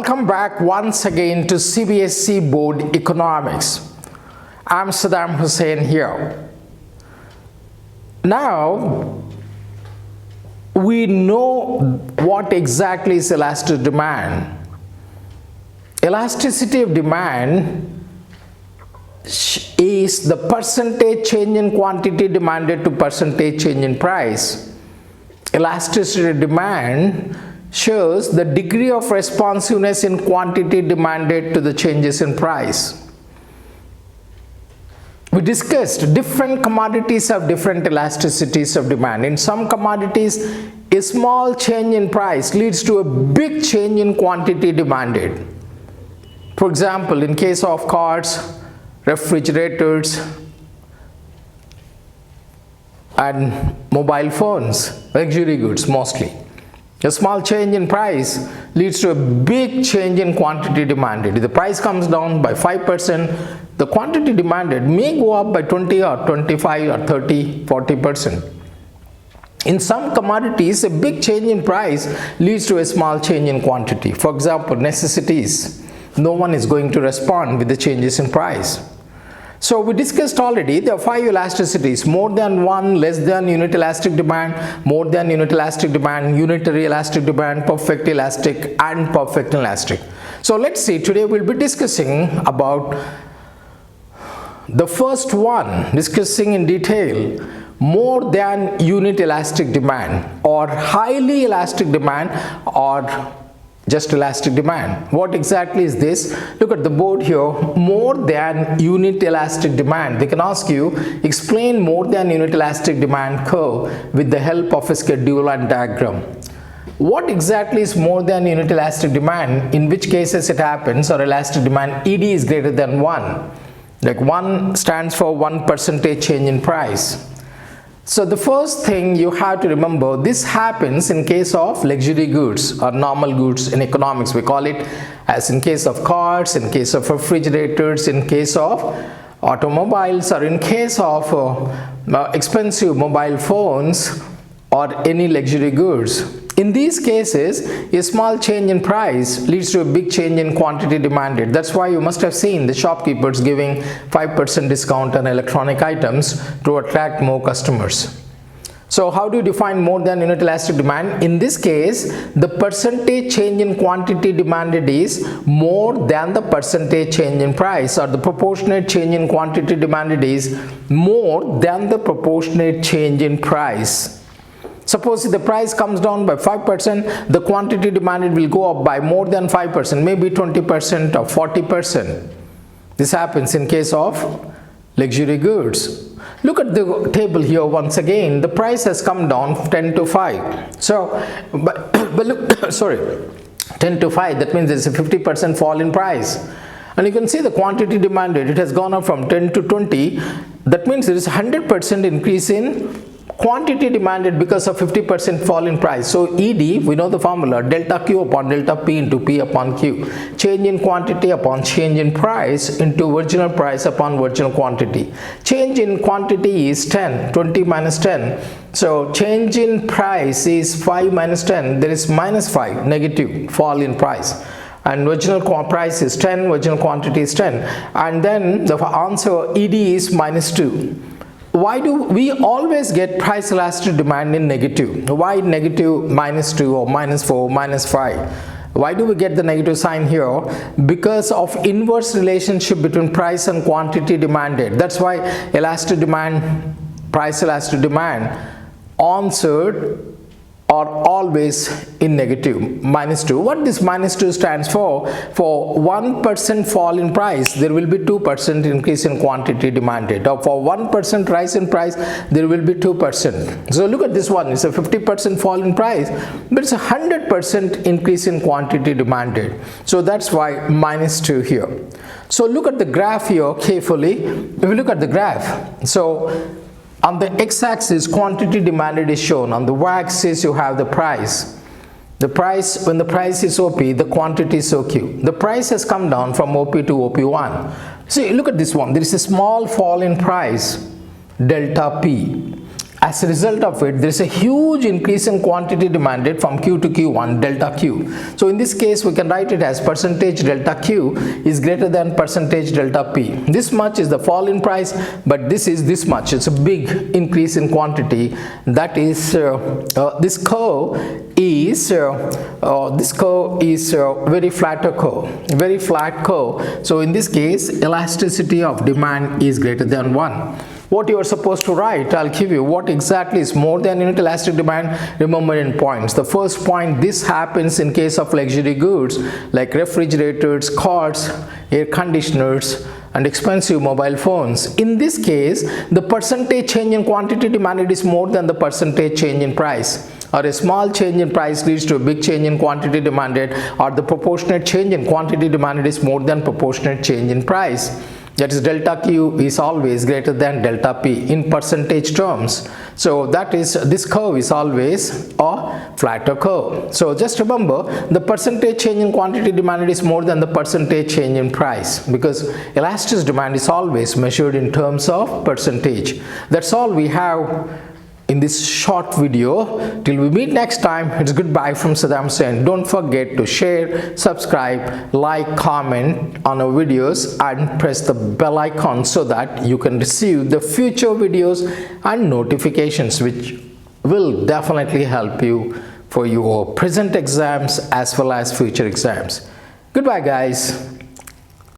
Welcome back once again to CBSE Board Economics. I'm Saddam Hussain here. Now, we know what exactly is elastic demand. Elasticity of demand is the percentage change in quantity demanded to percentage change in price. Elasticity of demand shows the degree of responsiveness in quantity demanded to the changes in price. We discussed different commodities have different elasticities of demand. In some commodities, a small change in price leads to a big change in quantity demanded. For example, in case of cars, refrigerators, and mobile phones, luxury goods mostly. A small change in price leads to a big change in quantity demanded. If the price comes down by 5%, the quantity demanded may go up by 20 or 25 or 30, 40%. In some commodities, a big change in price leads to a small change in quantity. For example, necessities. No one is going to respond with the changes in price. So we discussed already there are 5 elasticities: more than one, less than unit elastic demand, more than unit elastic demand, unitary elastic demand, perfect elastic, and perfect elastic. So let's see, today we'll be discussing about the first one, discussing in detail more than unit elastic demand, or highly elastic demand, or just elastic demand. What exactly is this? Look at the board here. More than unit elastic demand. They can ask you, explain more than unit elastic demand curve with the help of a schedule and diagram. What exactly is more than unit elastic demand? In which cases it happens, or elastic demand ED is greater than 1. Like 1 stands for 1% change in price. So the first thing you have to remember, this happens in case of luxury goods or normal goods in economics. We call it as in case of cars, in case of refrigerators, in case of automobiles, or in case of expensive mobile phones or any luxury goods. In these cases, a small change in price leads to a big change in quantity demanded. That's why you must have seen the shopkeepers giving 5% discount on electronic items to attract more customers. So how do you define more than unit elastic demand? In this case, the percentage change in quantity demanded is more than the percentage change in price, or the proportionate change in quantity demanded is more than the proportionate change in price. Suppose if the price comes down by 5%, the quantity demanded will go up by more than 5%, maybe 20% or 40%. This happens in case of luxury goods. Look at the table here once again. The price has come down 10 to 5. So, but look, sorry, 10 to 5, that means there's a 50% fall in price. And you can see the quantity demanded, it has gone up from 10 to 20. That means there is a 100% increase in quantity demanded because of 50% fall in price. So ED, we know the formula, delta Q upon delta P into P upon Q. Change in quantity upon change in price into original price upon original quantity. Change in quantity is 10, 20 minus 10. So change in price is 5 minus 10, there is minus 5, negative fall in price. And original price is 10, original quantity is 10. And then the answer ED is minus 2. Why do we always get price elastic demand in negative? Why negative minus 2 or minus 4, minus 5? Why do we get the negative sign here? Because of inverse relationship between price and quantity demanded. That's why elastic demand, price elastic demand answered are always in negative, minus 2. What this minus 2 stands for 1% fall in price, there will be 2% increase in quantity demanded. Or for 1% rise in price, there will be 2%. So look at this one, it's a 50% fall in price, but it's a 100% increase in quantity demanded. So that's why minus 2 here. So look at the graph here carefully. If you look at the graph, so on the x-axis, quantity demanded is shown. On the y-axis, you have the price. The price, when the price is OP, the quantity is OQ. The price has come down from OP to OP1. See, look at this one. There is a small fall in price, delta P. As a result of it, there is a huge increase in quantity demanded from Q to Q1, delta Q. So in this case, we can write it as percentage delta Q is greater than percentage delta P. This much is the fall in price, but this is this much. It's a big increase in quantity. That is, this curve is very flatter curve, very flat curve. So in this case, elasticity of demand is greater than 1. What you are supposed to write, I'll give you what exactly is more than unit elastic demand. Remember in points. The first point, this happens in case of luxury goods like refrigerators, cars, air conditioners, and expensive mobile phones. In this case, the percentage change in quantity demanded is more than the percentage change in price. Or a small change in price leads to a big change in quantity demanded, or the proportionate change in quantity demanded is more than proportionate change in price. That is, delta Q is always greater than delta P in percentage terms. So that is, this curve is always a flatter curve. So just remember, the percentage change in quantity demanded is more than the percentage change in price, because elastic demand is always measured in terms of percentage. That's all we have in this short video. Till we meet next time, it's goodbye from Saddam Hussain. Don't forget to share, subscribe, like, comment on our videos, and press the bell icon so that you can receive the future videos and notifications, which will definitely help you for your present exams as well as future exams. Goodbye guys.